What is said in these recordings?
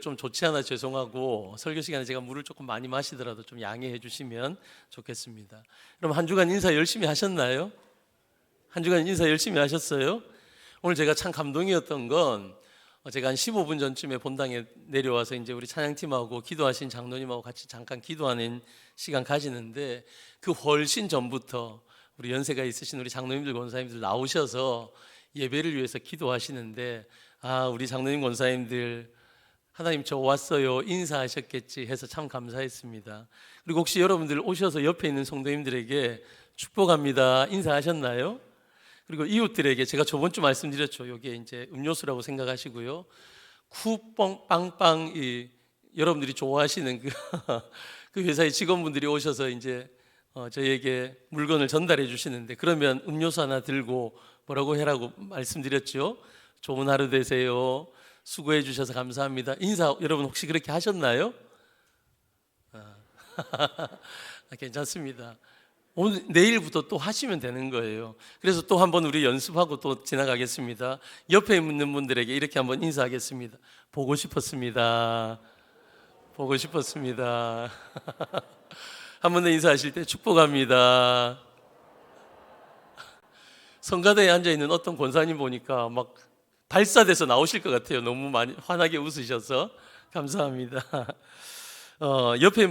좀 좋지 않아 죄송하고 설교 시간에 제가 물을 조금 많이 마시더라도 좀 양해해 주시면 좋겠습니다. 그럼 한 주간 인사 열심히 하셨나요? 한 주간 인사 열심히 하셨어요? 오늘 제가 참 감동이었던 건 제가 한 15분 전쯤에 본당에 내려와서 이제 우리 찬양팀하고 기도하신 장로님하고 같이 잠깐 기도하는 시간 가지는데 그 훨씬 전부터 우리 연세가 있으신 우리 장로님들 권사님들 나오셔서 예배를 위해서 기도하시는데 우리 장로님 권사님들 하나님 저 왔어요 인사하셨겠지 해서 참 감사했습니다. 그리고 혹시 여러분들 오셔서 옆에 있는 성도님들에게 축복합니다 인사하셨나요? 그리고 이웃들에게 제가 저번 주 말씀드렸죠. 이게 이제 음료수라고 생각하시고요. 쿠뻥 빵빵 여러분들이 좋아하시는 그 회사의 직원분들이 오셔서 이제 저희에게 물건을 전달해 주시는데 그러면 음료수 하나 들고 뭐라고 해라고 말씀드렸죠. 좋은 하루 되세요. 수고해 주셔서 감사합니다. 인사 여러분 혹시 그렇게 하셨나요? 괜찮습니다. 오늘 내일부터 또 하시면 되는 거예요. 그래서 또 한번 우리 연습하고 또 지나가겠습니다. 옆에 있는 분들에게 이렇게 한번 인사하겠습니다. 보고 싶었습니다. 보고 싶었습니다. 한 번 더 인사하실 때 축복합니다. 성가대에 앉아있는 어떤 권사님 보니까 막 발사돼서 나오실 것 같아요. 너무 많이 환하게 웃으셔서 감사합니다. 옆에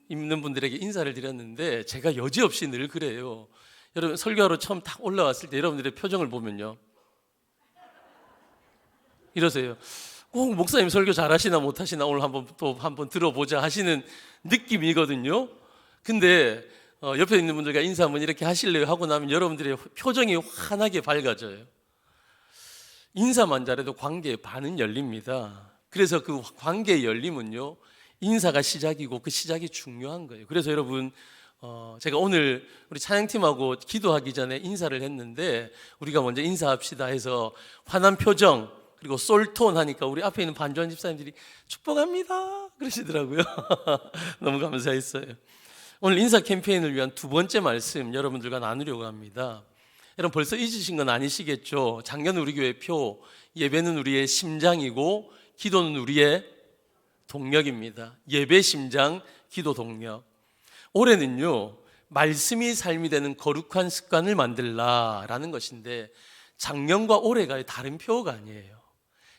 있는 분들에게 인사를 드렸는데 제가 여지없이 늘 그래요. 여러분 설교하러 처음 딱 올라왔을 때 여러분들의 표정을 보면요 이러세요. 꼭 목사님 설교 잘하시나 못하시나 오늘 한번 들어보자 하시는 느낌이거든요. 근데 옆에 있는 분들과 인사 한번 이렇게 하실래요 하고 나면 여러분들의 표정이 환하게 밝아져요. 인사만 잘해도 관계의 반은 열립니다. 그래서 그 관계의 열림은요 인사가 시작이고 그 시작이 중요한 거예요. 그래서 여러분 제가 오늘 우리 찬양팀하고 기도하기 전에 인사를 했는데 우리가 먼저 인사합시다 해서 환한 표정 그리고 솔톤 하니까 우리 앞에 있는 반주한 집사님들이 축복합니다 그러시더라고요. 너무 감사했어요. 오늘 인사 캠페인을 위한 두 번째 말씀 여러분들과 나누려고 합니다. 여러분 벌써 잊으신 건 아니시겠죠? 작년 우리 교회 표 예배는 우리의 심장이고 기도는 우리의 동력입니다. 예배 심장, 기도 동력. 올해는요 말씀이 삶이 되는 거룩한 습관을 만들라라는 것인데 작년과 올해가 다른 표가 아니에요.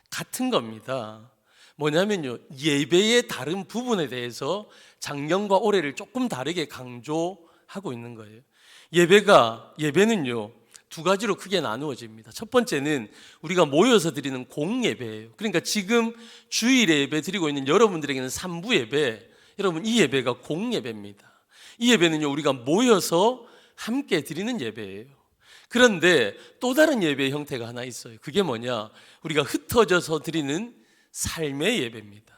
같은 겁니다. 뭐냐면요 예배의 다른 부분에 대해서 작년과 올해를 조금 다르게 강조하고 있는 거예요. 예배는요 두 가지로 크게 나누어집니다. 첫 번째는 우리가 모여서 드리는 공예배예요. 그러니까 지금 주일에 예배 드리고 있는 여러분들에게는 3부 예배, 여러분 이 예배가 공예배입니다. 이 예배는요 우리가 모여서 함께 드리는 예배예요. 그런데 또 다른 예배의 형태가 하나 있어요. 그게 뭐냐? 우리가 흩어져서 드리는 삶의 예배입니다.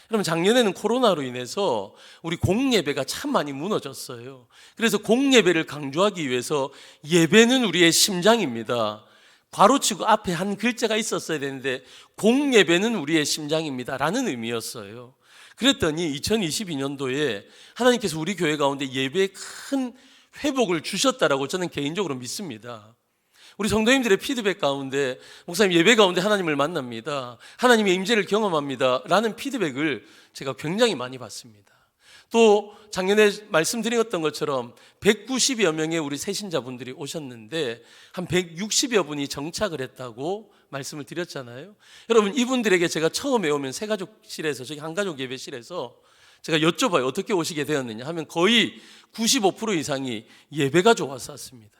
여러분 작년에는 코로나로 인해서 우리 공예배가 참 많이 무너졌어요. 그래서 공예배를 강조하기 위해서 예배는 우리의 심장입니다. 괄호치고 앞에 한 글자가 있었어야 되는데 공예배는 우리의 심장입니다 라는 의미였어요. 그랬더니 2022년도에 하나님께서 우리 교회 가운데 예배에 큰 회복을 주셨다라고 저는 개인적으로 믿습니다. 우리 성도님들의 피드백 가운데 목사님 예배 가운데 하나님을 만납니다, 하나님의 임재를 경험합니다 라는 피드백을 제가 굉장히 많이 받습니다. 또 작년에 말씀드렸던 것처럼 190여 명의 우리 새신자분들이 오셨는데 한 160여 분이 정착을 했다고 말씀을 드렸잖아요. 여러분 이분들에게 제가 처음에 오면 새가족실에서 저기 한가족 예배실에서 제가 여쭤봐요. 어떻게 오시게 되었느냐 하면 거의 95% 이상이 예배가 좋아서 왔습니다.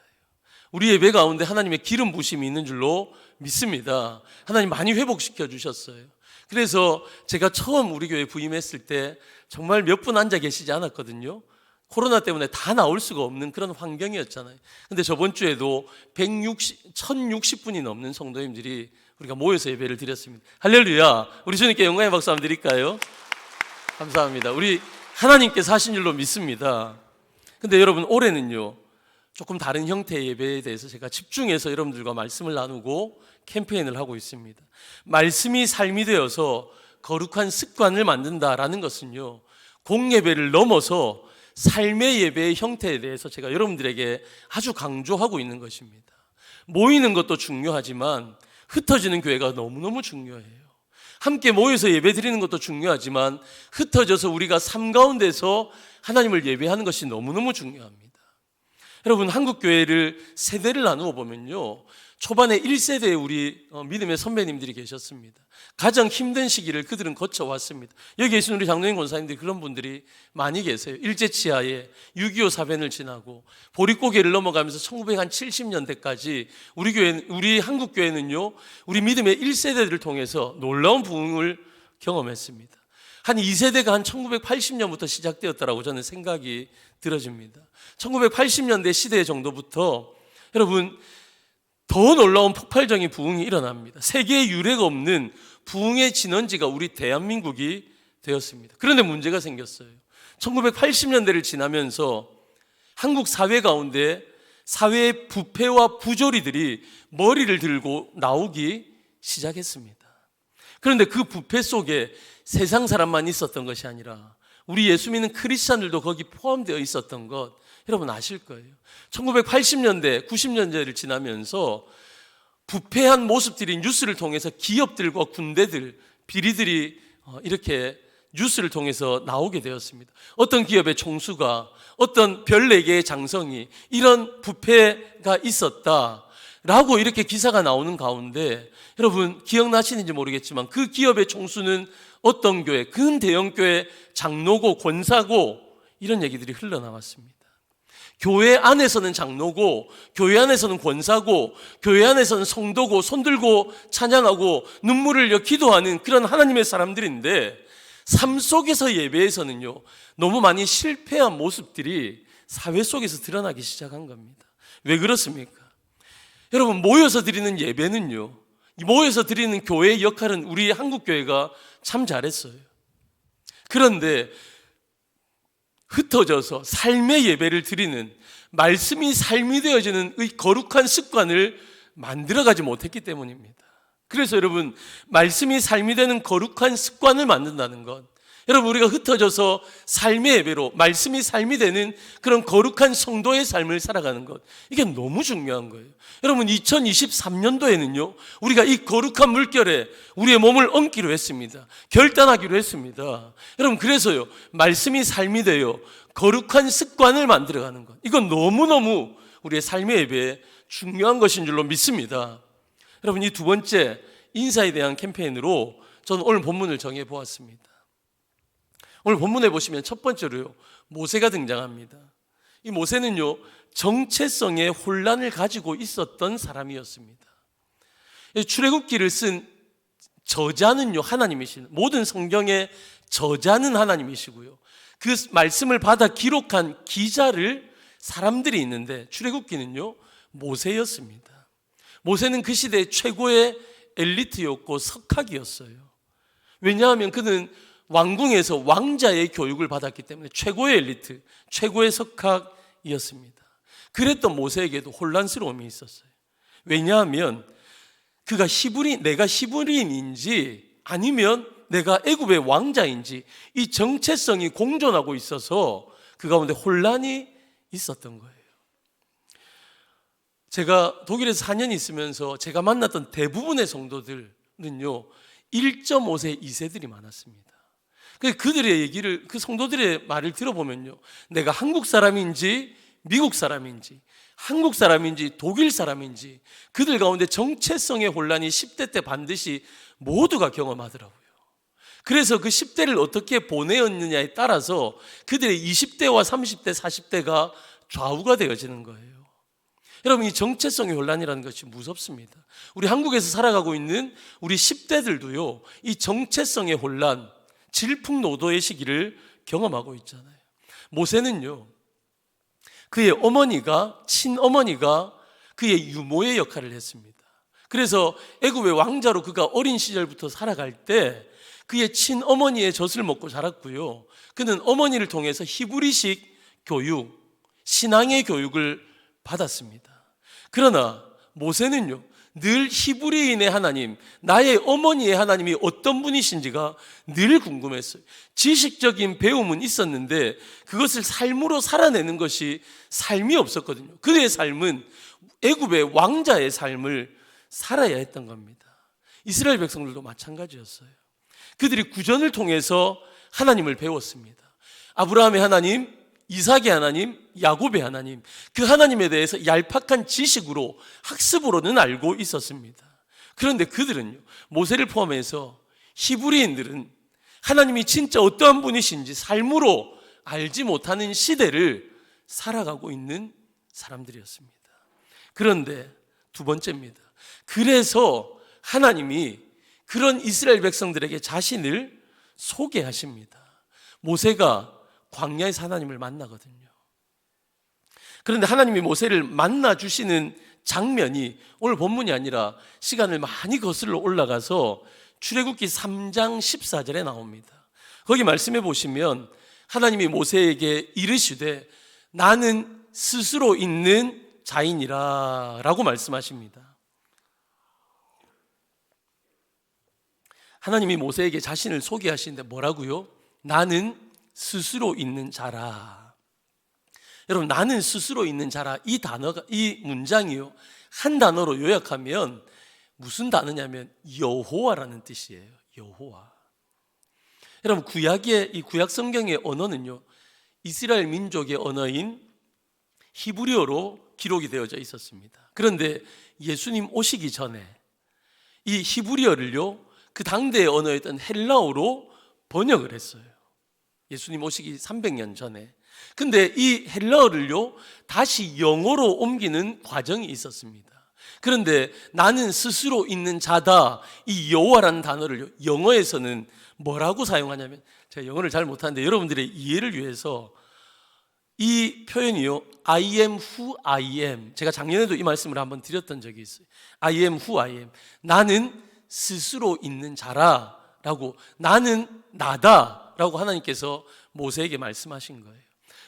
우리 예배 가운데 하나님의 기름 부심이 있는 줄로 믿습니다. 하나님 많이 회복시켜 주셨어요. 그래서 제가 처음 우리 교회 부임했을 때 정말 몇 분 앉아 계시지 않았거든요. 코로나 때문에 다 나올 수가 없는 그런 환경이었잖아요. 근데 저번 주에도 1060분이 넘는 성도님들이 우리가 모여서 예배를 드렸습니다. 할렐루야. 우리 주님께 영광의 박수 한번 드릴까요? 감사합니다. 우리 하나님께서 하신 줄로 믿습니다. 근데 여러분 올해는요 조금 다른 형태의 예배에 대해서 제가 집중해서 여러분들과 말씀을 나누고 캠페인을 하고 있습니다. 말씀이 삶이 되어서 거룩한 습관을 만든다라는 것은요 공예배를 넘어서 삶의 예배의 형태에 대해서 제가 여러분들에게 아주 강조하고 있는 것입니다. 모이는 것도 중요하지만 흩어지는 교회가 너무너무 중요해요. 함께 모여서 예배 드리는 것도 중요하지만 흩어져서 우리가 삶 가운데서 하나님을 예배하는 것이 너무너무 중요합니다. 여러분, 한국교회를 세대를 나누어 보면요, 초반에 1세대에 우리 믿음의 선배님들이 계셨습니다. 가장 힘든 시기를 그들은 거쳐왔습니다. 여기 계신 우리 장로님 권사님들이 그런 분들이 많이 계세요. 일제치하에 6.25 사변을 지나고 보릿고개를 넘어가면서 1970년대까지 우리 한국교회는요, 우리 믿음의 1세대들을 통해서 놀라운 부흥을 경험했습니다. 한 2세대가 한 1980년부터 시작되었다라고 저는 생각이 들어집니다. 1980년대 시대 정도부터 여러분, 더 놀라운 폭발적인 부흥이 일어납니다. 세계에 유례가 없는 부흥의 진원지가 우리 대한민국이 되었습니다. 그런데 문제가 생겼어요. 1980년대를 지나면서 한국 사회 가운데 사회의 부패와 부조리들이 머리를 들고 나오기 시작했습니다. 그런데 그 부패 속에 세상 사람만 있었던 것이 아니라 우리 예수 믿는 크리스찬들도 거기 포함되어 있었던 것 여러분 아실 거예요. 1980년대, 90년대를 지나면서 부패한 모습들이 뉴스를 통해서 기업들과 군대들, 비리들이 이렇게 뉴스를 통해서 나오게 되었습니다. 어떤 기업의 총수가, 어떤 별 4개의 장성이 이런 부패가 있었다라고 이렇게 기사가 나오는 가운데 여러분 기억나시는지 모르겠지만 그 기업의 총수는 어떤 교회, 큰 대형교회 장로고 권사고 이런 얘기들이 흘러나왔습니다. 교회 안에서는 장로고 교회 안에서는 권사고 교회 안에서는 성도고 손들고 찬양하고 눈물을 흘려 기도하는 그런 하나님의 사람들인데 삶 속에서 예배에서는요 너무 많이 실패한 모습들이 사회 속에서 드러나기 시작한 겁니다. 왜 그렇습니까? 여러분 모여서 드리는 예배는요, 모여서 드리는 교회의 역할은 우리 한국교회가 참 잘했어요. 그런데 흩어져서 삶의 예배를 드리는, 말씀이 삶이 되어지는 이 거룩한 습관을 만들어가지 못했기 때문입니다. 그래서 여러분, 말씀이 삶이 되는 거룩한 습관을 만든다는 것, 여러분 우리가 흩어져서 삶의 예배로 말씀이 삶이 되는 그런 거룩한 성도의 삶을 살아가는 것, 이게 너무 중요한 거예요. 여러분 2023년도에는요 우리가 이 거룩한 물결에 우리의 몸을 얹기로 했습니다. 결단하기로 했습니다. 여러분 그래서요 말씀이 삶이 되어 거룩한 습관을 만들어가는 것, 이건 너무너무 우리의 삶의 예배에 중요한 것인 줄로 믿습니다. 여러분 이 두 번째 인사에 대한 캠페인으로 저는 오늘 본문을 정해 보았습니다. 오늘 본문에 보시면 첫 번째로요 모세가 등장합니다. 이 모세는요 정체성의 혼란을 가지고 있었던 사람이었습니다. 출애굽기를 쓴 저자는요 하나님이신, 모든 성경의 저자는 하나님이시고요 그 말씀을 받아 기록한 기자를 사람들이 있는데 출애굽기는요 모세였습니다. 모세는 그 시대의 최고의 엘리트였고 석학이었어요. 왜냐하면 그는 왕궁에서 왕자의 교육을 받았기 때문에 최고의 엘리트, 최고의 석학이었습니다. 그랬던 모세에게도 혼란스러움이 있었어요. 왜냐하면 그가 내가 히브리인인지 아니면 내가 애굽의 왕자인지 이 정체성이 공존하고 있어서 그 가운데 혼란이 있었던 거예요. 제가 독일에서 4년 있으면서 제가 만났던 대부분의 성도들은요 1.5세 2세들이 많았습니다. 그들의 얘기를, 그 성도들의 말을 들어보면요 내가 한국 사람인지 미국 사람인지 한국 사람인지 독일 사람인지 그들 가운데 정체성의 혼란이 10대 때 반드시 모두가 경험하더라고요. 그래서 그 10대를 어떻게 보내었느냐에 따라서 그들의 20대와 30대, 40대가 좌우가 되어지는 거예요. 여러분 이 정체성의 혼란이라는 것이 무섭습니다. 우리 한국에서 살아가고 있는 우리 10대들도요 이 정체성의 혼란, 질풍노도의 시기를 경험하고 있잖아요. 모세는요 그의 어머니가, 친어머니가 그의 유모의 역할을 했습니다. 그래서 애굽의 왕자로 그가 어린 시절부터 살아갈 때 그의 친어머니의 젖을 먹고 자랐고요 그는 어머니를 통해서 히브리식 교육, 신앙의 교육을 받았습니다. 그러나 모세는요 늘 히브리인의 하나님, 나의 어머니의 하나님이 어떤 분이신지가 늘 궁금했어요. 지식적인 배움은 있었는데 그것을 삶으로 살아내는 것이 삶이 없었거든요. 그의 삶은 애굽의 왕자의 삶을 살아야 했던 겁니다. 이스라엘 백성들도 마찬가지였어요. 그들이 구전을 통해서 하나님을 배웠습니다. 아브라함의 하나님, 이삭의 하나님, 야곱의 하나님, 그 하나님에 대해서 얄팍한 지식으로 학습으로는 알고 있었습니다. 그런데 그들은요, 모세를 포함해서 히브리인들은 하나님이 진짜 어떠한 분이신지 삶으로 알지 못하는 시대를 살아가고 있는 사람들이었습니다. 그런데 두 번째입니다. 그래서 하나님이 그런 이스라엘 백성들에게 자신을 소개하십니다. 모세가 광야에서 하나님을 만나거든요. 그런데 하나님이 모세를 만나주시는 장면이 오늘 본문이 아니라 시간을 많이 거슬러 올라가서 출애굽기 3장 14절에 나옵니다. 거기 말씀해 보시면 하나님이 모세에게 이르시되 나는 스스로 있는 자이니라 라고 말씀하십니다. 하나님이 모세에게 자신을 소개하시는데 뭐라고요? 나는 스스로 있는 자라. 여러분, 나는 스스로 있는 자라, 이 단어가, 이 문장이요, 한 단어로 요약하면 무슨 단어냐면 여호와라는 뜻이에요. 여호와. 여러분, 이 구약 성경의 언어는요, 이스라엘 민족의 언어인 히브리어로 기록이 되어져 있었습니다. 그런데 예수님 오시기 전에 이 히브리어를요, 그 당대의 언어였던 헬라어로 번역을 했어요. 예수님 오시기 300년 전에. 근데 이 헬라어를요, 다시 영어로 옮기는 과정이 있었습니다. 그런데 나는 스스로 있는 자다, 이 여호와라는 단어를 영어에서는 뭐라고 사용하냐면, 제가 영어를 잘 못하는데 여러분들의 이해를 위해서 이 표현이요, I am who I am. 제가 작년에도 이 말씀을 한번 드렸던 적이 있어요. I am who I am. 나는 스스로 있는 자라 라고, 나는 나다 라고 하나님께서 모세에게 말씀하신 거예요.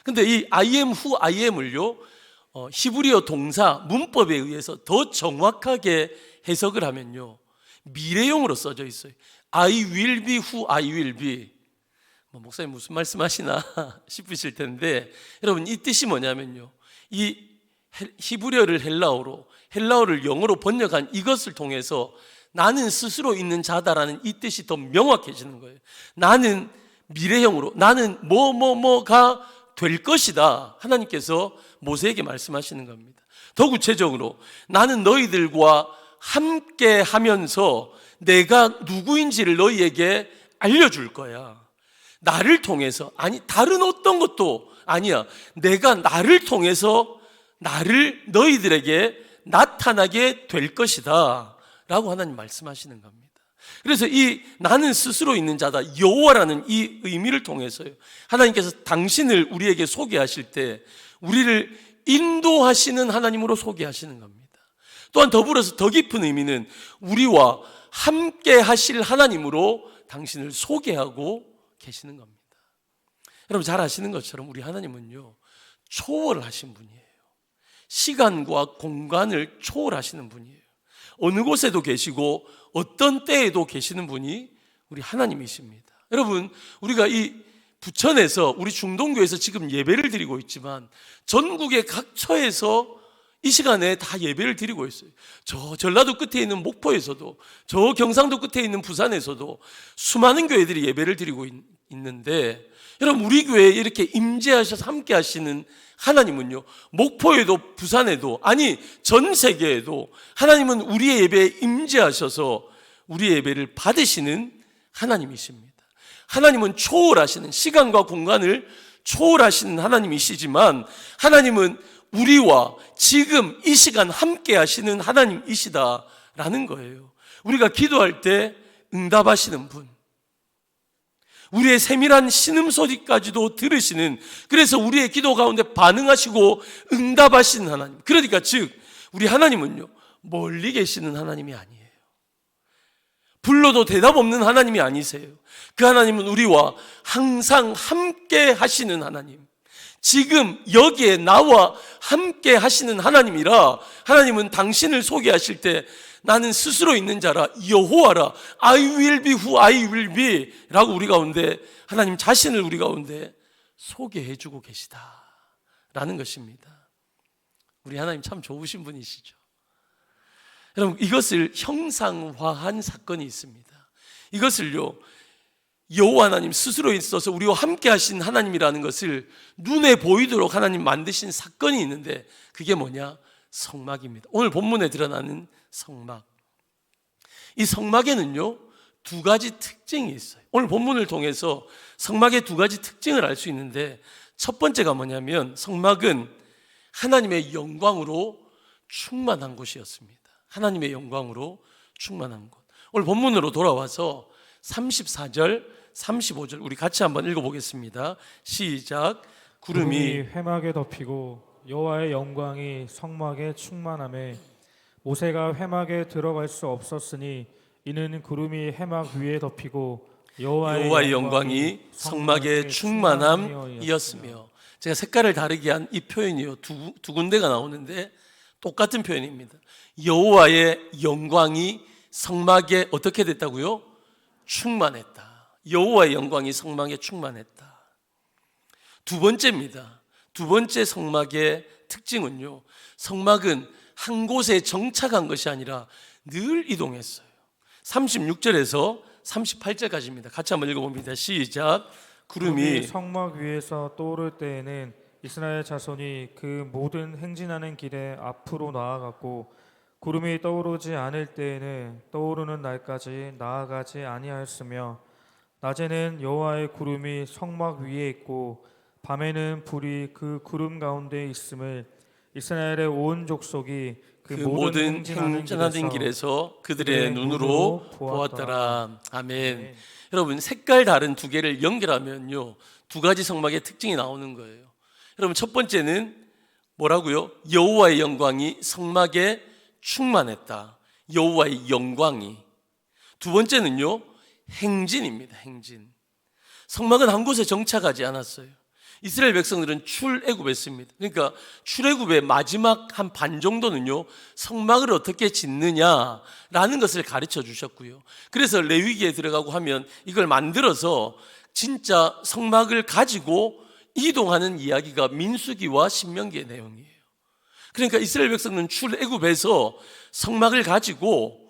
근데 이 I am who I am을요, 히브리어 동사 문법에 의해서 더 정확하게 해석을 하면요, 미래용으로 써져 있어요. I will be who I will be. 목사님 무슨 말씀하시나 싶으실 텐데, 여러분, 이 뜻이 뭐냐면요, 이 히브리어를 헬라어를 영어로 번역한 이것을 통해서 나는 스스로 있는 자다라는 이 뜻이 더 명확해지는 거예요. 나는 미래형으로, 나는 뭐가 될 것이다, 하나님께서 모세에게 말씀하시는 겁니다. 더 구체적으로 나는 너희들과 함께 하면서 내가 누구인지를 너희에게 알려줄 거야. 나를 통해서, 아니 다른 어떤 것도 아니야, 내가 나를 통해서 나를 너희들에게 나타나게 될 것이다 라고 하나님 말씀하시는 겁니다. 그래서 이 나는 스스로 있는 자다, 여호와라는 이 의미를 통해서요, 하나님께서 당신을 우리에게 소개하실 때 우리를 인도하시는 하나님으로 소개하시는 겁니다. 또한 더불어서 더 깊은 의미는 우리와 함께 하실 하나님으로 당신을 소개하고 계시는 겁니다. 여러분, 잘 아시는 것처럼 우리 하나님은요, 초월하신 분이에요. 시간과 공간을 초월하시는 분이에요. 어느 곳에도 계시고 어떤 때에도 계시는 분이 우리 하나님이십니다. 여러분, 우리가 이 부천에서, 우리 중동교에서 지금 예배를 드리고 있지만 전국의 각 처에서 이 시간에 다 예배를 드리고 있어요. 저 전라도 끝에 있는 목포에서도, 저 경상도 끝에 있는 부산에서도 수많은 교회들이 예배를 드리고 있는데, 여러분, 우리 교회에 이렇게 임재하셔서 함께 하시는 하나님은요, 목포에도 부산에도, 아니 전 세계에도 하나님은 우리의 예배에 임재하셔서 우리의 예배를 받으시는 하나님이십니다. 하나님은 초월하시는, 시간과 공간을 초월하시는 하나님이시지만 하나님은 우리와 지금 이 시간 함께 하시는 하나님이시다라는 거예요. 우리가 기도할 때 응답하시는 분, 우리의 세밀한 신음소리까지도 들으시는, 그래서 우리의 기도 가운데 반응하시고 응답하시는 하나님. 그러니까 즉 우리 하나님은요, 멀리 계시는 하나님이 아니에요. 불러도 대답 없는 하나님이 아니세요. 그 하나님은 우리와 항상 함께 하시는 하나님, 지금 여기에 나와 함께 하시는 하나님이라, 하나님은 당신을 소개하실 때 나는 스스로 있는 자라, 여호와라, I will be who I will be 라고 우리 가운데, 하나님 자신을 우리 가운데 소개해 주고 계시다 라는 것입니다. 우리 하나님 참 좋으신 분이시죠. 여러분, 이것을 형상화한 사건이 있습니다. 이것을요, 여호와 하나님 스스로 있어서 우리와 함께 하신 하나님이라는 것을 눈에 보이도록 하나님 만드신 사건이 있는데 그게 뭐냐? 성막입니다. 오늘 본문에 드러나는 성막. 이 성막에는요, 두 가지 특징이 있어요. 오늘 본문을 통해서 성막의 두 가지 특징을 알 수 있는데 첫 번째가 뭐냐면 성막은 하나님의 영광으로 충만한 곳이었습니다. 하나님의 영광으로 충만한 곳. 오늘 본문으로 돌아와서 34절, 35절 우리 같이 한번 읽어보겠습니다. 시작. 구름이 회막에 덮이고 여호와의 영광이 성막에 충만하매 모세가 회막에 들어갈 수 없었으니 이는 구름이 회막 위에 덮이고 여호와의 영광이 성막에 충만함이었으며. 제가 색깔을 다르게 한 이 표현이요, 두 군데가 나오는데 똑같은 표현입니다. 여호와의 영광이 성막에 어떻게 됐다고요? 충만했다. 여호와의 영광이 성막에 충만했다. 두 번째입니다. 두 번째 성막의 특징은요, 성막은 한 곳에 정착한 것이 아니라 늘 이동했어요. 36절에서 38절까지입니다. 같이 한번 읽어봅니다. 시작. 구름이 성막 위에서 떠오를 때에는 이스라엘 자손이 그 모든 행진하는 길에 앞으로 나아갔고 구름이 떠오르지 않을 때에는 떠오르는 날까지 나아가지 아니하였으며 낮에는 여호와의 구름이 성막 위에 있고 밤에는 불이 그 구름 가운데 있음을 이스라엘의 온 족속이 그 모든 행진하는 길에서 그들의 눈으로 보았더라. 아멘. 여러분, 색깔 다른 두 개를 연결하면요, 두 가지 성막의 특징이 나오는 거예요. 여러분, 첫 번째는 뭐라고요? 여호와의 영광이 성막에 충만했다. 여호와의 영광이. 두 번째는요, 행진입니다. 행진. 성막은 한 곳에 정착하지 않았어요. 이스라엘 백성들은 출애굽했습니다. 그러니까 출애굽의 마지막 한 반 정도는요, 성막을 어떻게 짓느냐라는 것을 가르쳐 주셨고요. 그래서 레위기에 들어가고 하면 이걸 만들어서 진짜 성막을 가지고 이동하는 이야기가 민수기와 신명기의 내용이에요. 그러니까 이스라엘 백성은 출애굽에서 성막을 가지고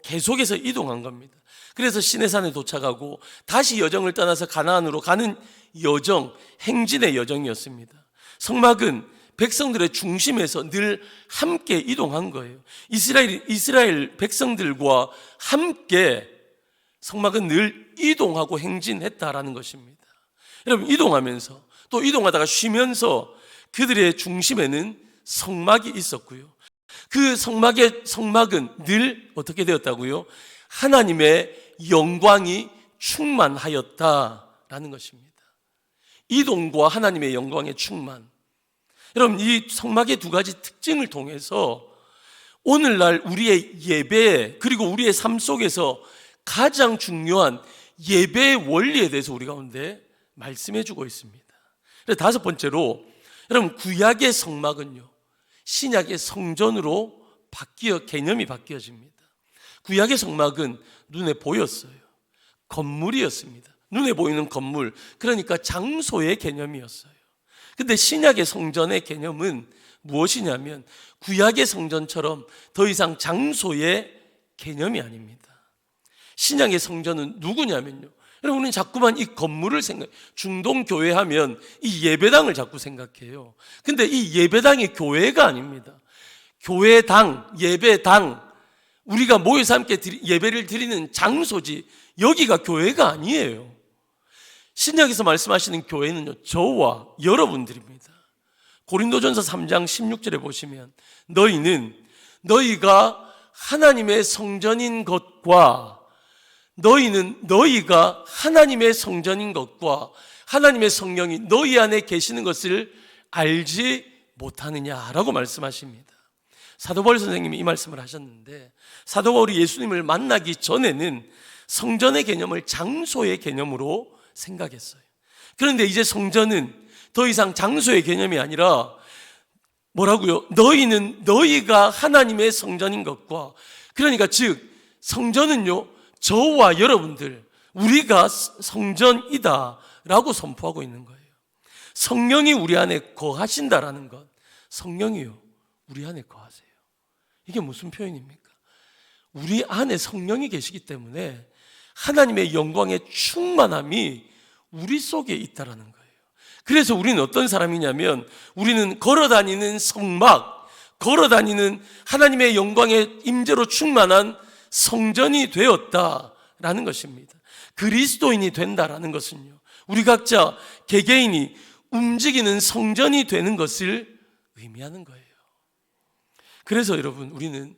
계속해서 이동한 겁니다. 그래서 시내산에 도착하고 다시 여정을 떠나서 가나안으로 가는 여정, 행진의 여정이었습니다. 성막은 백성들의 중심에서 늘 함께 이동한 거예요. 이스라엘 백성들과 함께 성막은 늘 이동하고 행진했다라는 것입니다. 여러분, 이동하면서 또 이동하다가 쉬면서 그들의 중심에는 성막이 있었고요. 그 성막은 늘 어떻게 되었다고요? 하나님의 영광이 충만하였다라는 것입니다. 이동과 하나님의 영광의 충만. 여러분, 이 성막의 두 가지 특징을 통해서 오늘날 우리의 예배 그리고 우리의 삶 속에서 가장 중요한 예배의 원리에 대해서 우리 가운데 말씀해 주고 있습니다. 그래서 다섯 번째로, 여러분, 구약의 성막은요, 신약의 성전으로 개념이 바뀌어집니다. 구약의 성막은 눈에 보였어요. 건물이었습니다. 눈에 보이는 건물, 그러니까 장소의 개념이었어요. 근데 신약의 성전의 개념은 무엇이냐면 구약의 성전처럼 더 이상 장소의 개념이 아닙니다. 신약의 성전은 누구냐면요, 여러분, 우리는 자꾸만 이 건물을 중동교회 하면 이 예배당을 자꾸 생각해요. 근데 이 예배당이 교회가 아닙니다. 교회당, 예배당, 우리가 모여서 함께 예배를 드리는 장소지, 여기가 교회가 아니에요. 신약에서 말씀하시는 교회는요, 저와 여러분들입니다. 고린도전서 3장 16절에 보시면 너희가 하나님의 성전인 것과 너희가 하나님의 성전인 것과 하나님의 성령이 너희 안에 계시는 것을 알지 못하느냐라고 말씀하십니다. 사도 바울 선생님이 이 말씀을 하셨는데, 사도 바울이 예수님을 만나기 전에는 성전의 개념을 장소의 개념으로 생각했어요. 그런데 이제 성전은 더 이상 장소의 개념이 아니라 뭐라고요? 너희가 하나님의 성전인 것과, 그러니까 즉 성전은요, 저와 여러분들, 우리가 성전이다 라고 선포하고 있는 거예요. 성령이 우리 안에 거하신다라는 것, 성령이요, 우리 안에 거하세요. 이게 무슨 표현입니까? 우리 안에 성령이 계시기 때문에 하나님의 영광의 충만함이 우리 속에 있다라는 거예요. 그래서 우리는 어떤 사람이냐면 우리는 걸어다니는 성막, 걸어다니는 하나님의 영광의 임재로 충만한 성전이 되었다라는 것입니다. 그리스도인이 된다라는 것은요, 우리 각자 개개인이 움직이는 성전이 되는 것을 의미하는 거예요. 그래서 여러분, 우리는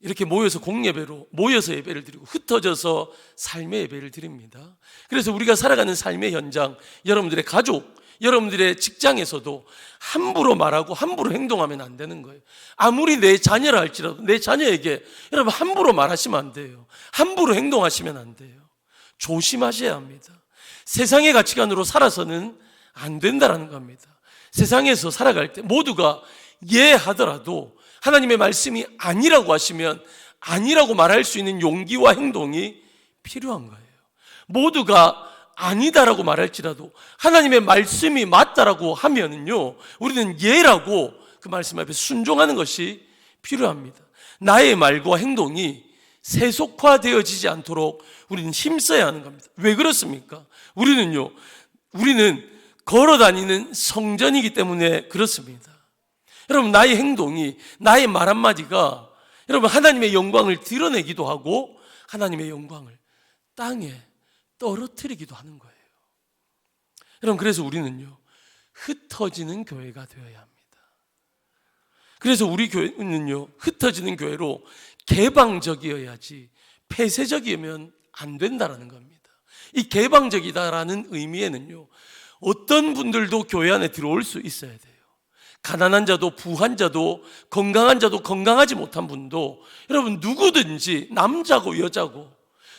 이렇게 모여서 공예배로 모여서 예배를 드리고 흩어져서 삶의 예배를 드립니다. 그래서 우리가 살아가는 삶의 현장, 여러분들의 가족, 여러분들의 직장에서도 함부로 말하고 함부로 행동하면 안 되는 거예요. 아무리 내 자녀라 할지라도 내 자녀에게 여러분 함부로 말하시면 안 돼요. 함부로 행동하시면 안 돼요. 조심하셔야 합니다. 세상의 가치관으로 살아서는 안 된다라는 겁니다. 세상에서 살아갈 때 모두가 하더라도 하나님의 말씀이 아니라고 하시면 아니라고 말할 수 있는 용기와 행동이 필요한 거예요. 모두가 아니다라고 말할지라도 하나님의 말씀이 맞다라고 하면은요, 우리는 예라고 그 말씀 앞에 순종하는 것이 필요합니다. 나의 말과 행동이 세속화되어지지 않도록 우리는 힘써야 하는 겁니다. 왜 그렇습니까? 우리는 걸어다니는 성전이기 때문에 그렇습니다. 여러분, 나의 행동이, 나의 말 한마디가 여러분 하나님의 영광을 드러내기도 하고 하나님의 영광을 땅에 떨어뜨리기도 하는 거예요. 여러분, 그래서 우리는요, 흩어지는 교회가 되어야 합니다. 그래서 우리 교회는요, 흩어지는 교회로 개방적이어야지 폐쇄적이면 안 된다라는 겁니다. 이 개방적이다라는 의미에는요, 어떤 분들도 교회 안에 들어올 수 있어야 돼요. 가난한 자도 부한 자도 건강한 자도 건강하지 못한 분도 여러분 누구든지 남자고 여자고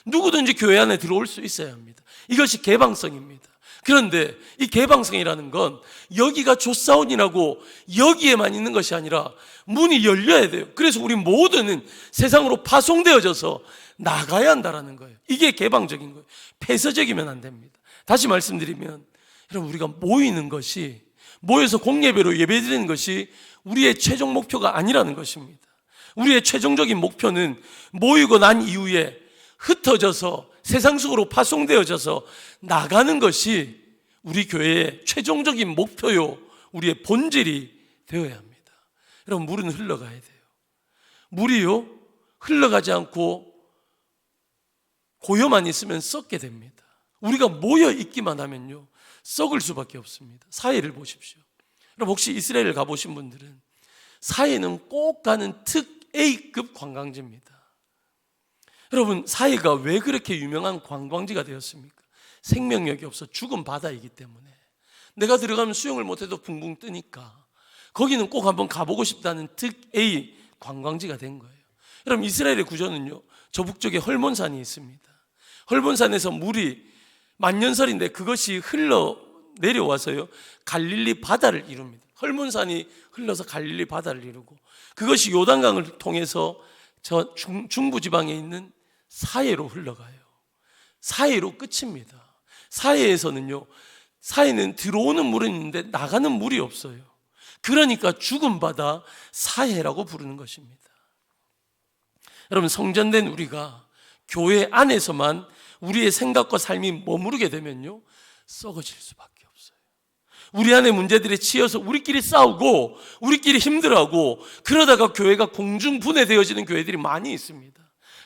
누구든지 교회 안에 들어올 수 있어야 합니다. 이것이 개방성입니다. 그런데 이 개방성이라는 건 여기가 조사원이라고 여기에만 있는 것이 아니라 문이 열려야 돼요. 그래서 우리 모두는 세상으로 파송되어져서 나가야 한다는 거예요. 이게 개방적인 거예요. 폐쇄적이면 안 됩니다. 다시 말씀드리면 여러분, 우리가 모여서 공예배로 예배드리는 것이 우리의 최종 목표가 아니라는 것입니다. 우리의 최종적인 목표는 모이고 난 이후에 흩어져서 세상 속으로 파송되어져서 나가는 것이 우리 교회의 최종적인 목표요, 우리의 본질이 되어야 합니다. 여러분, 물은 흘러가야 돼요. 물이요, 흘러가지 않고 고여만 있으면 썩게 됩니다. 우리가 모여 있기만 하면요, 썩을 수밖에 없습니다. 사해를 보십시오. 여러분, 혹시 이스라엘 가보신 분들은 사해는 꼭 가는 특 A급 관광지입니다. 여러분, 사해가 왜 그렇게 유명한 관광지가 되었습니까? 생명력이 없어 죽은 바다이기 때문에. 내가 들어가면 수영을 못해도 붕붕 뜨니까 거기는 꼭 한번 가보고 싶다는 특 A 관광지가 된 거예요. 여러분, 이스라엘의 구조는요, 저 북쪽에 헐몬산이 있습니다. 헐몬산에서 물이 만년설인데 그것이 흘러 내려와서요, 갈릴리 바다를 이룹니다. 헐몬산이 흘러서 갈릴리 바다를 이루고 그것이 요단강을 통해서 저 중부지방에 있는 사해로 흘러가요. 사해로 끝입니다. 사해에서는요, 사해는 들어오는 물은 있는데 나가는 물이 없어요. 그러니까 죽은 바다 사해라고 부르는 것입니다. 여러분, 성전된 우리가 교회 안에서만 우리의 생각과 삶이 머무르게 되면요, 썩어질 수밖에 없어요. 우리 안에 문제들에 치여서 우리끼리 싸우고 우리끼리 힘들어하고 그러다가 교회가 공중분해되어지는 교회들이 많이 있습니다.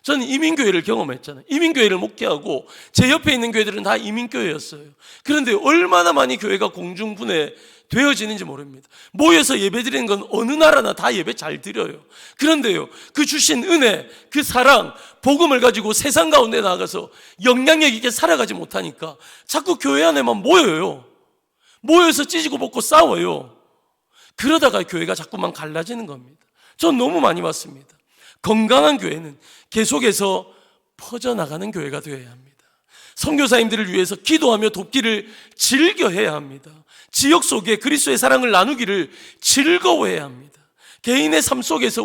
저는 이민교회를 경험했잖아요. 이민교회를 목회하고 제 옆에 있는 교회들은 다 이민교회였어요. 그런데 얼마나 많이 교회가 공중분해 되어지는지 모릅니다. 모여서 예배드리는 건 어느 나라나 다 예배 잘 드려요. 그런데요, 그 주신 은혜, 그 사랑, 복음을 가지고 세상 가운데 나가서 영향력 있게 살아가지 못하니까 자꾸 교회 안에만 모여요. 모여서 찢고 벗고 싸워요. 그러다가 교회가 자꾸만 갈라지는 겁니다. 전 너무 많이 봤습니다. 건강한 교회는 계속해서 퍼져나가는 교회가 되어야 합니다. 선교사님들을 위해서 기도하며 돕기를 즐겨해야 합니다. 지역 속에 그리스도의 사랑을 나누기를 즐거워해야 합니다. 개인의 삶 속에서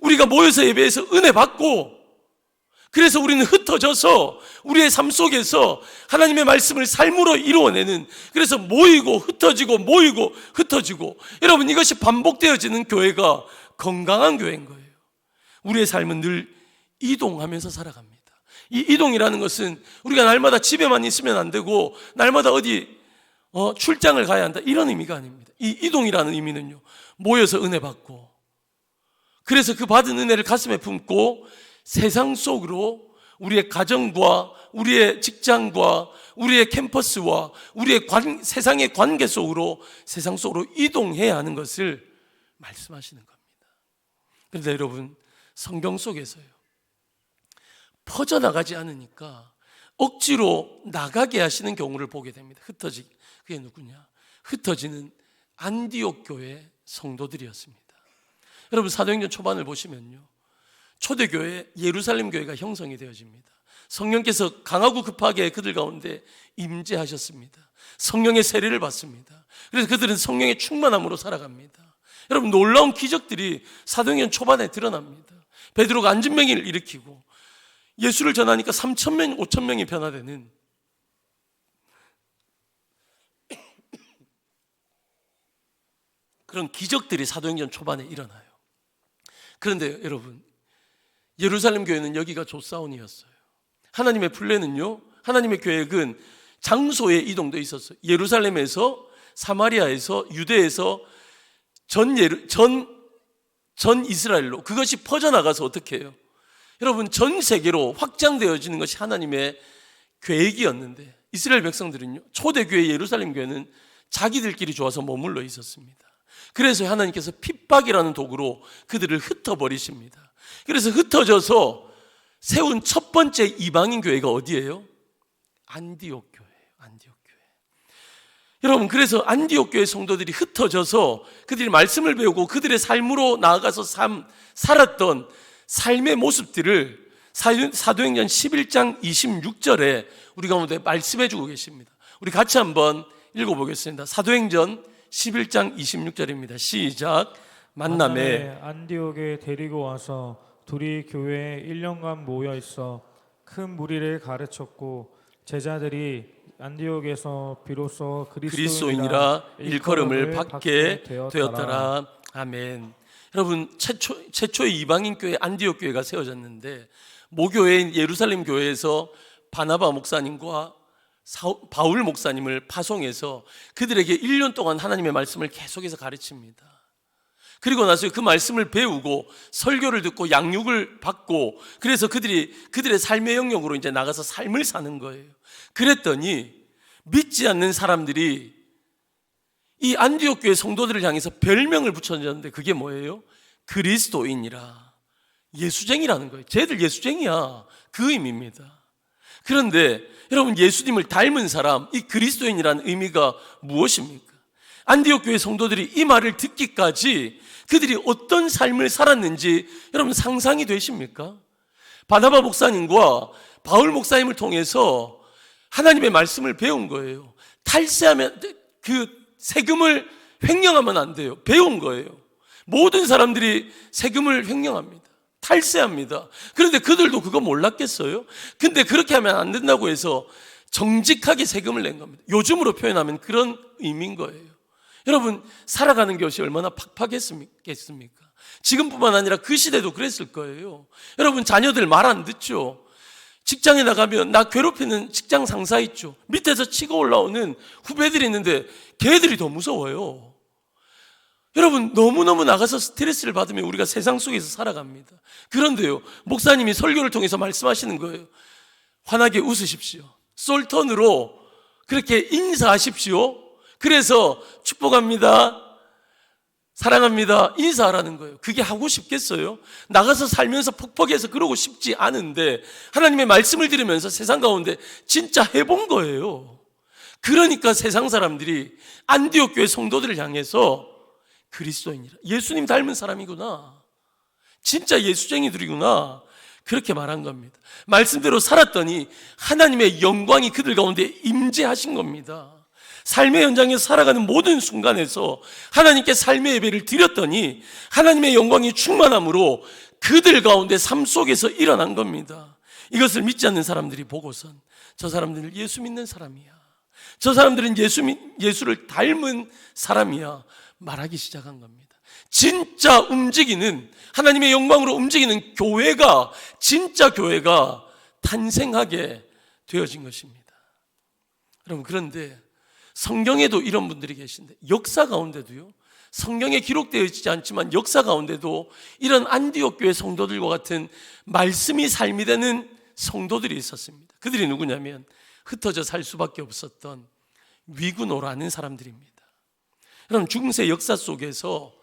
우리가 모여서 예배해서 은혜 받고, 그래서 우리는 흩어져서 우리의 삶 속에서 하나님의 말씀을 삶으로 이루어내는, 그래서 모이고 흩어지고 모이고 흩어지고, 여러분, 이것이 반복되어지는 교회가 건강한 교회인 거예요. 우리의 삶은 늘 이동하면서 살아갑니다. 이 이동이라는 것은 우리가 날마다 집에만 있으면 안 되고 날마다 어디 출장을 가야 한다 이런 의미가 아닙니다. 이 이동이라는 의미는요, 모여서 은혜 받고, 그래서 그 받은 은혜를 가슴에 품고 세상 속으로 우리의 가정과 우리의 직장과 우리의 캠퍼스와 우리의 세상의 관계 속으로, 세상 속으로 이동해야 하는 것을 말씀하시는 겁니다. 그런데 여러분, 성경 속에서요, 퍼져나가지 않으니까 억지로 나가게 하시는 경우를 보게 됩니다. 흩어지기. 그게 누구냐? 흩어지는 안디옥 교회 성도들이었습니다. 여러분, 사도행전 초반을 보시면요, 초대교회 예루살렘 교회가 형성이 되어집니다. 성령께서 강하고 급하게 그들 가운데 임재하셨습니다. 성령의 세례를 받습니다. 그래서 그들은 성령의 충만함으로 살아갑니다. 여러분, 놀라운 기적들이 사도행전 초반에 드러납니다. 베드로가 안진병을 일으키고 예수를 전하니까 3,000명, 5,000명이 변화되는 그런 기적들이 사도행전 초반에 일어나요. 그런데 여러분, 예루살렘 교회는 여기가 조사원이었어요. 하나님의 플랜은요, 하나님의 계획은 장소의 이동도 있었어요. 예루살렘에서, 사마리아에서, 유대에서 전 이스라엘로, 그것이 퍼져나가서 어떻게 해요? 여러분, 전 세계로 확장되어지는 것이 하나님의 계획이었는데, 이스라엘 백성들은요, 초대교회 예루살렘 교회는 자기들끼리 좋아서 머물러 있었습니다. 그래서 하나님께서 핍박이라는 도구로 그들을 흩어버리십니다. 그래서 흩어져서 세운 첫 번째 이방인 교회가 어디예요? 안디옥 교회예요. 안디옥 교회. 여러분, 그래서 안디옥 교회 성도들이 흩어져서 그들이 말씀을 배우고 그들의 삶으로 나아가서 살았던 삶의 모습들을 사도행전 11장 26절에 우리 가운데 말씀해 주고 계십니다. 우리 같이 한번 읽어보겠습니다. 사도행전 11장 26절입니다. 시작. 만남에 안디옥에 데리고 와서 둘이 교회에 1년간 모여 있어 큰 무리를 가르쳤고, 제자들이 안디옥에서 비로소 그리스도인이라 일컬음을 받게 되었더라. 아멘. 여러분, 최초의 이방인 교회 안디옥 교회가 세워졌는데, 모교회인 예루살렘 교회에서 바나바 목사님과 바울 목사님을 파송해서 그들에게 1년 동안 하나님의 말씀을 계속해서 가르칩니다. 그리고 나서 그 말씀을 배우고 설교를 듣고 양육을 받고, 그래서 그들의 삶의 영역으로 이제 나가서 삶을 사는 거예요. 그랬더니 믿지 않는 사람들이 이 안디옥 교회 성도들을 향해서 별명을 붙여줬는데, 그게 뭐예요? 그리스도인이라, 예수쟁이라는 거예요. 쟤들 예수쟁이야, 그 의미입니다. 그런데 여러분, 예수님을 닮은 사람, 이 그리스도인이라는 의미가 무엇입니까? 안디옥 교회 성도들이 이 말을 듣기까지 그들이 어떤 삶을 살았는지 여러분 상상이 되십니까? 바나바 목사님과 바울 목사님을 통해서 하나님의 말씀을 배운 거예요. 탈세하면, 그 세금을 횡령하면 안 돼요. 배운 거예요. 모든 사람들이 세금을 횡령합니다. 탈세합니다. 그런데 그들도 그거 몰랐겠어요? 근데 그렇게 하면 안 된다고 해서 정직하게 세금을 낸 겁니다. 요즘으로 표현하면 그런 의미인 거예요. 여러분, 살아가는 것이 얼마나 팍팍했겠습니까? 지금뿐만 아니라 그 시대도 그랬을 거예요. 여러분, 자녀들 말 안 듣죠? 직장에 나가면 나 괴롭히는 직장 상사 있죠? 밑에서 치고 올라오는 후배들이 있는데 걔들이 더 무서워요. 여러분, 너무너무 나가서 스트레스를 받으면 우리가 세상 속에서 살아갑니다. 그런데요, 목사님이 설교를 통해서 말씀하시는 거예요. 환하게 웃으십시오. 솔턴으로 그렇게 인사하십시오. 그래서 축복합니다, 사랑합니다, 인사하라는 거예요. 그게 하고 싶겠어요? 나가서 살면서 퍽퍽해서 그러고 싶지 않은데 하나님의 말씀을 들으면서 세상 가운데 진짜 해본 거예요. 그러니까 세상 사람들이 안디옥 교회 성도들을 향해서 그리스도인이라, 예수님 닮은 사람이구나, 진짜 예수쟁이들이구나, 그렇게 말한 겁니다. 말씀대로 살았더니 하나님의 영광이 그들 가운데 임재하신 겁니다. 삶의 현장에서 살아가는 모든 순간에서 하나님께 삶의 예배를 드렸더니 하나님의 영광이 충만함으로 그들 가운데 삶 속에서 일어난 겁니다. 이것을 믿지 않는 사람들이 보고선 저 사람들은 예수 믿는 사람이야, 저 사람들은 예수를 닮은 사람이야 말하기 시작한 겁니다. 진짜 움직이는, 하나님의 영광으로 움직이는 교회가, 진짜 교회가 탄생하게 되어진 것입니다. 여러분, 그런데 성경에도 이런 분들이 계신데, 역사 가운데도요, 성경에 기록되어 있지 않지만 역사 가운데도 이런 안디옥 교회 성도들과 같은 말씀이 삶이 되는 성도들이 있었습니다. 그들이 누구냐면 흩어져 살 수밖에 없었던 위그노라는 사람들입니다. 여러분, 중세 역사 속에서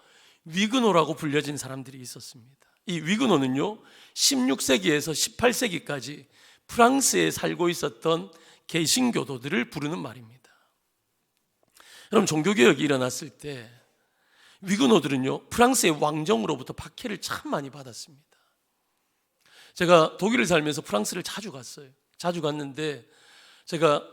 위그노라고 불려진 사람들이 있었습니다. 이 위그노는요, 16세기에서 18세기까지 프랑스에 살고 있었던 개신교도들을 부르는 말입니다. 여러분, 종교개혁이 일어났을 때 위그노들은요, 프랑스의 왕정으로부터 박해를 참 많이 받았습니다. 제가 독일을 살면서 프랑스를 자주 갔어요. 자주 갔는데 제가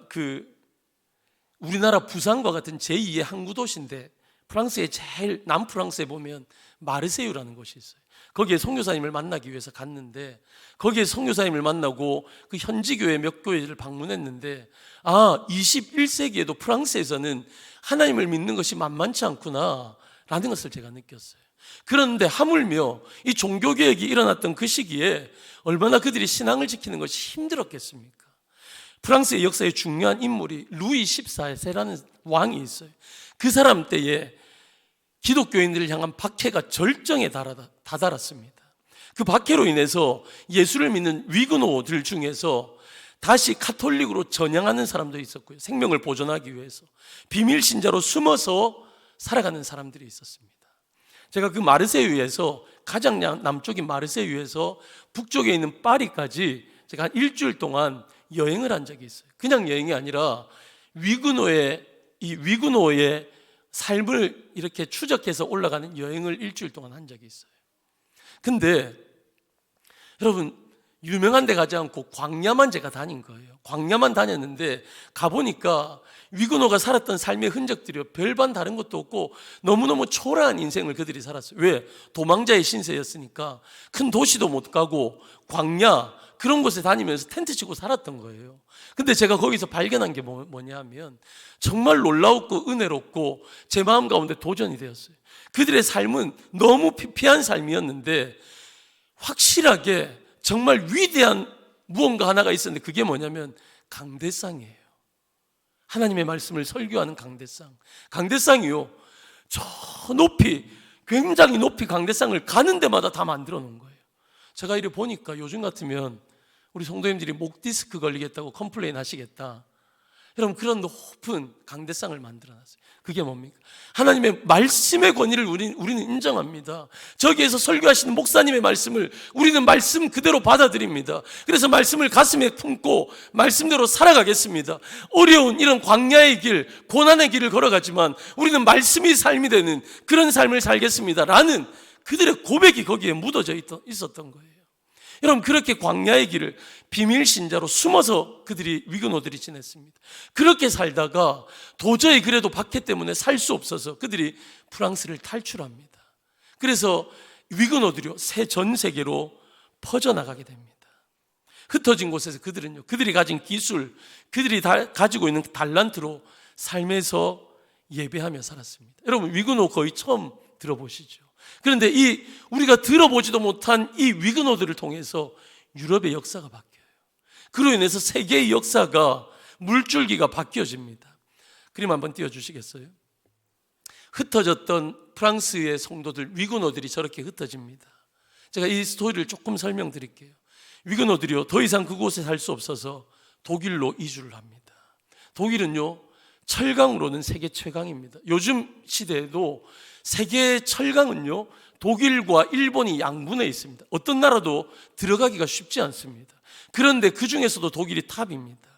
우리나라 부산과 같은 제2의 항구 도시인데, 프랑스의 제일 남프랑스에 보면 마르세유라는 곳이 있어요. 거기에 선교사님을 만나기 위해서 갔는데, 거기에 선교사님을 만나고 그 현지 교회 몇 교회를 방문했는데, 21세기에도 프랑스에서는 하나님을 믿는 것이 만만치 않구나 라는 것을 제가 느꼈어요. 그런데 하물며 이 종교개혁이 일어났던 그 시기에 얼마나 그들이 신앙을 지키는 것이 힘들었겠습니까? 프랑스의 역사에 중요한 인물이 루이 14세라는 왕이 있어요. 그 사람 때에 기독교인들을 향한 박해가 절정에 다다랐습니다. 그 박해로 인해서 예수를 믿는 위그노들 중에서 다시 가톨릭으로 전향하는 사람도 있었고요, 생명을 보존하기 위해서 비밀 신자로 숨어서 살아가는 사람들이 있었습니다. 제가 그 마르세유에서, 가장 남쪽인 마르세유에서 북쪽에 있는 파리까지 제가 한 일주일 동안 여행을 한 적이 있어요. 그냥 여행이 아니라 위그노의 삶을 이렇게 추적해서 올라가는 여행을 일주일 동안 한 적이 있어요. 근데 여러분, 유명한 데 가지 않고 광야만 제가 다닌 거예요. 광야만 다녔는데 가보니까 위그노가 살았던 삶의 흔적들이 별반 다른 것도 없고 너무너무 초라한 인생을 그들이 살았어요. 왜? 도망자의 신세였으니까 큰 도시도 못 가고 광야 그런 곳에 다니면서 텐트 치고 살았던 거예요. 근데 제가 거기서 발견한 게 뭐냐 하면 정말 놀라웠고 은혜롭고 제 마음 가운데 도전이 되었어요. 그들의 삶은 너무 피폐한 삶이었는데 확실하게 정말 위대한 무언가 하나가 있었는데, 그게 뭐냐면 강대상이에요. 하나님의 말씀을 설교하는 강대상. 강대상이요, 저 높이, 굉장히 높이 강대상을 가는 데마다 다 만들어 놓은 거예요. 제가 이래 보니까 요즘 같으면 우리 성도님들이 목 디스크 걸리겠다고 컴플레인 하시겠다. 여러분, 그런 높은 강대상을 만들어놨어요. 그게 뭡니까? 하나님의 말씀의 권위를 우리는 인정합니다. 저기에서 설교하시는 목사님의 말씀을 우리는 말씀 그대로 받아들입니다. 그래서 말씀을 가슴에 품고 말씀대로 살아가겠습니다. 어려운 이런 광야의 길, 고난의 길을 걸어가지만 우리는 말씀이 삶이 되는 그런 삶을 살겠습니다 라는 그들의 고백이 거기에 묻어져 있었던 거예요. 여러분, 그렇게 광야의 길을 비밀 신자로 숨어서 위그노들이 지냈습니다. 그렇게 살다가 도저히 그래도 박해 때문에 살 수 없어서 그들이 프랑스를 탈출합니다. 그래서 위그노들이 전 세계로 퍼져나가게 됩니다. 흩어진 곳에서 그들이 가진 기술, 그들이 가지고 있는 달란트로 삶에서 예배하며 살았습니다. 여러분, 위그노 거의 처음 들어보시죠? 그런데 우리가 들어보지도 못한 이 위그노들을 통해서 유럽의 역사가 바뀌어요. 그로 인해서 세계의 역사가 물줄기가 바뀌어집니다. 그림 한번 띄워주시겠어요? 흩어졌던 프랑스의 성도들, 위그노들이 저렇게 흩어집니다. 제가 이 스토리를 조금 설명드릴게요. 위그노들이요, 더 이상 그곳에 살 수 없어서 독일로 이주를 합니다. 독일은요, 철강으로는 세계 최강입니다. 요즘 시대에도 세계 철강은요, 독일과 일본이 양분해 있습니다. 어떤 나라도 들어가기가 쉽지 않습니다. 그런데 그 중에서도 독일이 탑입니다.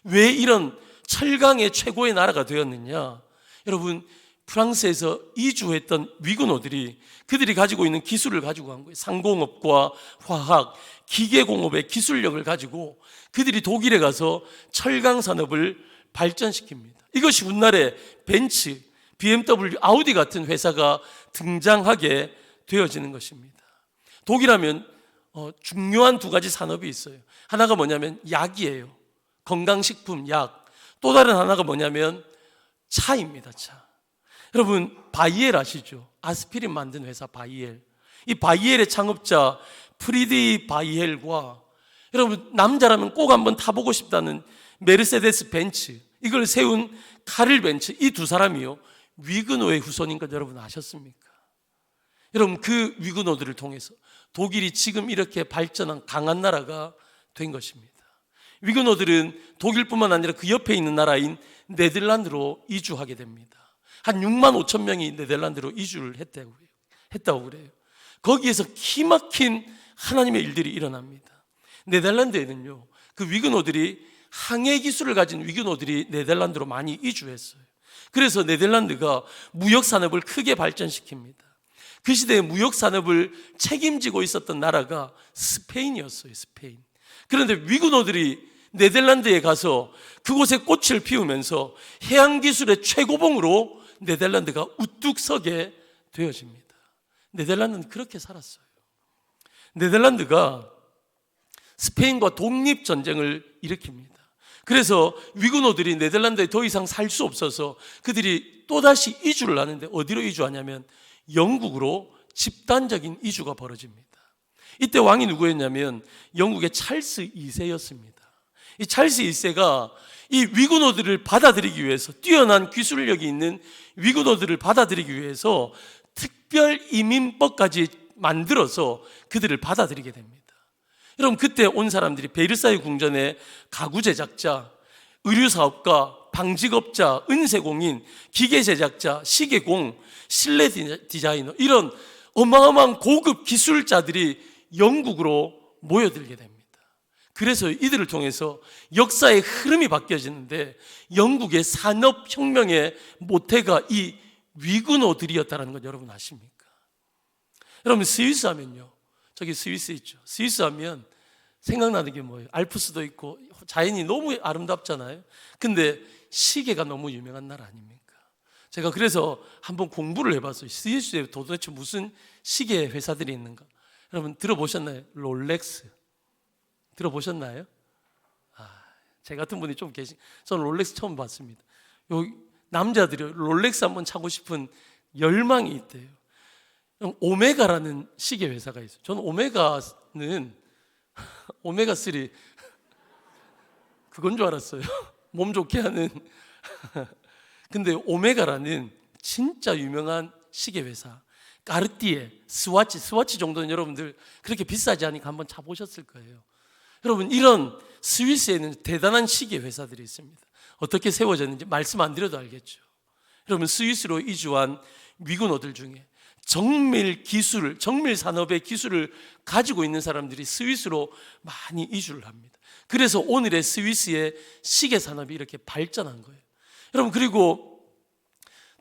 왜 이런 철강의 최고의 나라가 되었느냐? 여러분, 프랑스에서 이주했던 위그노들이 그들이 가지고 있는 기술을 가지고 간 거예요. 상공업과 화학, 기계공업의 기술력을 가지고 그들이 독일에 가서 철강 산업을 발전시킵니다. 이것이 훗날에 벤츠, BMW, 아우디 같은 회사가 등장하게 되어지는 것입니다. 독일하면 중요한 두 가지 산업이 있어요. 하나가 뭐냐면 약이에요. 건강식품, 약. 또 다른 하나가 뭐냐면 차입니다. 차. 여러분, 바이엘 아시죠? 아스피린 만든 회사 바이엘. 이 바이엘의 창업자 프리디 바이엘과 여러분, 남자라면 꼭 한번 타보고 싶다는 메르세데스 벤츠, 이걸 세운 카를 벤츠, 이 두 사람이요, 위그노의 후손인 것 여러분 아셨습니까? 여러분, 그 위그노들을 통해서 독일이 지금 이렇게 발전한 강한 나라가 된 것입니다. 위그노들은 독일뿐만 아니라 그 옆에 있는 나라인 네덜란드로 이주하게 됩니다. 한 6만 5천 명이 네덜란드로 이주를 했다고 그래요. 거기에서 기막힌 하나님의 일들이 일어납니다. 네덜란드에는요, 그 위그노들이 항해 기술을 가진 위그노들이 네덜란드로 많이 이주했어요. 그래서 네덜란드가 무역 산업을 크게 발전시킵니다. 그 시대에 무역 산업을 책임지고 있었던 나라가 스페인이었어요. 스페인. 그런데 위그노들이 네덜란드에 가서 그곳에 꽃을 피우면서 해양 기술의 최고봉으로 네덜란드가 우뚝 서게 되어집니다. 네덜란드는 그렇게 살았어요. 네덜란드가 스페인과 독립전쟁을 일으킵니다. 그래서 위그노들이 네덜란드에 더 이상 살 수 없어서 그들이 또다시 이주를 하는데, 어디로 이주하냐면 영국으로 집단적인 이주가 벌어집니다. 이때 왕이 누구였냐면 영국의 찰스 2세였습니다. 이 찰스 2세가 이 위그노들을 받아들이기 위해서, 뛰어난 기술력이 있는 위그노들을 받아들이기 위해서 특별 이민법까지 만들어서 그들을 받아들이게 됩니다. 여러분, 그때 온 사람들이 베르사유 궁전의 가구 제작자, 의류 사업가, 방직업자, 은세공인, 기계 제작자, 시계공, 실내 디자이너, 이런 어마어마한 고급 기술자들이 영국으로 모여들게 됩니다. 그래서 이들을 통해서 역사의 흐름이 바뀌어지는데, 영국의 산업혁명의 모태가 이 위그노들이었다는 건 여러분 아십니까? 여러분, 스위스 하면요, 저기 스위스 있죠. 스위스 하면 생각나는 게 뭐예요? 알프스도 있고 자연이 너무 아름답잖아요. 근데 시계가 너무 유명한 나라 아닙니까? 제가 그래서 한번 공부를 해봤어요. 스위스에 도대체 무슨 시계 회사들이 있는가? 여러분, 들어보셨나요? 롤렉스 들어보셨나요? 제 같은 분이 좀 저는 롤렉스 처음 봤습니다. 남자들이 롤렉스 한번 차고 싶은 열망이 있대요. 오메가라는 시계 회사가 있어요. 저는 오메가는 오메가3 그건 줄 알았어요. 몸 좋게 하는. 근데 오메가라는 진짜 유명한 시계 회사, 까르띠에, 스와치 정도는 여러분들 그렇게 비싸지 않으니까 한번 차보셨을 거예요. 여러분, 이런 스위스에는 대단한 시계 회사들이 있습니다. 어떻게 세워졌는지 말씀 안 드려도 알겠죠. 여러분, 스위스로 이주한 위그노들 중에 정밀 산업의 기술을 가지고 있는 사람들이 스위스로 많이 이주를 합니다. 그래서 오늘의 스위스의 시계 산업이 이렇게 발전한 거예요. 여러분, 그리고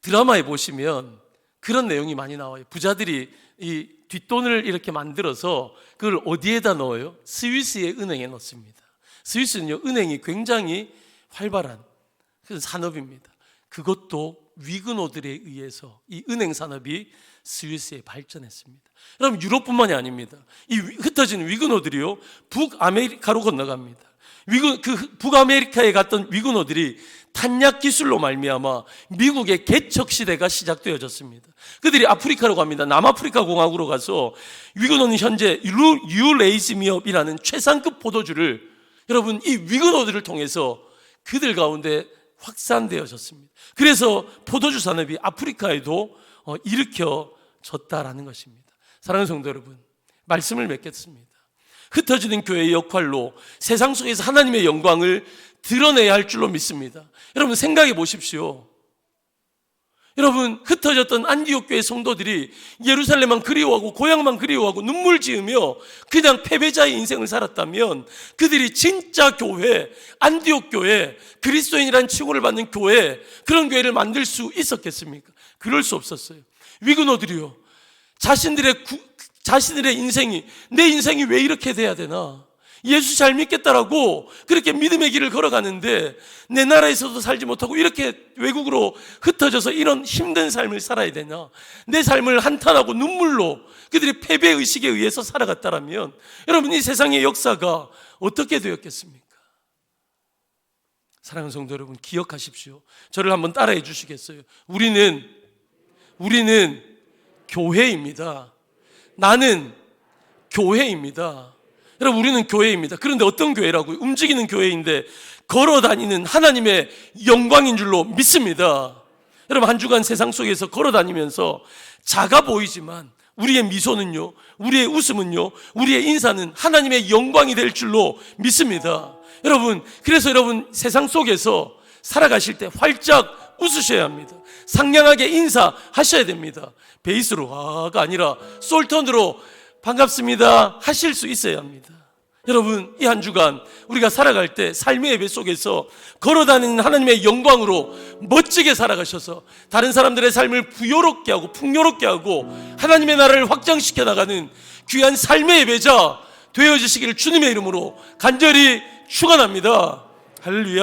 드라마에 보시면 그런 내용이 많이 나와요. 부자들이 이 뒷돈을 이렇게 만들어서 그걸 어디에다 넣어요? 스위스의 은행에 넣습니다. 스위스는요, 은행이 굉장히 활발한 그런 산업입니다. 그것도 위그노들에 의해서 이 은행 산업이 스위스에 발전했습니다. 여러분, 유럽뿐만이 아닙니다. 이 흩어진 위그노들이요, 북아메리카로 건너갑니다. 북아메리카에 갔던 위그노들이 탄약 기술로 말미암아 미국의 개척 시대가 시작되어졌습니다. 그들이 아프리카로 갑니다. 남아프리카 공화국으로 가서 위그노는 현재 유레이즈미업이라는 최상급 포도주를, 여러분, 이 위그노들을 통해서 그들 가운데 확산되어졌습니다. 그래서 포도주 산업이 아프리카에도 일으켜졌다라는 것입니다. 사랑하는 성도 여러분, 말씀을 맺겠습니다. 흩어지는 교회의 역할로 세상 속에서 하나님의 영광을 드러내야 할 줄로 믿습니다. 여러분, 생각해 보십시오. 여러분, 흩어졌던 안디옥 교회 성도들이 예루살렘만 그리워하고 고향만 그리워하고 눈물 지으며 그냥 패배자의 인생을 살았다면, 그들이 진짜 교회, 안디옥 교회, 그리스도인이라는 칭호를 받는 교회, 그런 교회를 만들 수 있었겠습니까? 그럴 수 없었어요. 위그노들이요, 자신들의 인생이, 내 인생이 왜 이렇게 돼야 되나? 예수 잘 믿겠다라고 그렇게 믿음의 길을 걸어가는데 내 나라에서도 살지 못하고 이렇게 외국으로 흩어져서 이런 힘든 삶을 살아야 되냐? 내 삶을 한탄하고 눈물로 그들이 패배의식에 의해서 살아갔다라면, 여러분, 이 세상의 역사가 어떻게 되었겠습니까? 사랑하는 성도 여러분, 기억하십시오. 저를 한번 따라해 주시겠어요? 우리는 교회입니다. 나는 교회입니다. 여러분, 우리는 교회입니다. 그런데 어떤 교회라고요? 움직이는 교회인데 걸어다니는 하나님의 영광인 줄로 믿습니다. 여러분, 한 주간 세상 속에서 걸어다니면서 작아 보이지만 우리의 미소는요, 우리의 웃음은요, 우리의 인사는 하나님의 영광이 될 줄로 믿습니다. 여러분, 그래서 여러분 세상 속에서 살아가실 때 활짝 웃으셔야 합니다. 상냥하게 인사하셔야 됩니다. 베이스로가 아니라 솔톤으로 반갑습니다 하실 수 있어야 합니다. 여러분, 이 한 주간 우리가 살아갈 때 삶의 예배 속에서 걸어다니는 하나님의 영광으로 멋지게 살아가셔서 다른 사람들의 삶을 부요롭게 하고 풍요롭게 하고 하나님의 나라를 확장시켜 나가는 귀한 삶의 예배자 되어지시기를 주님의 이름으로 간절히 축원합니다. 할렐루야.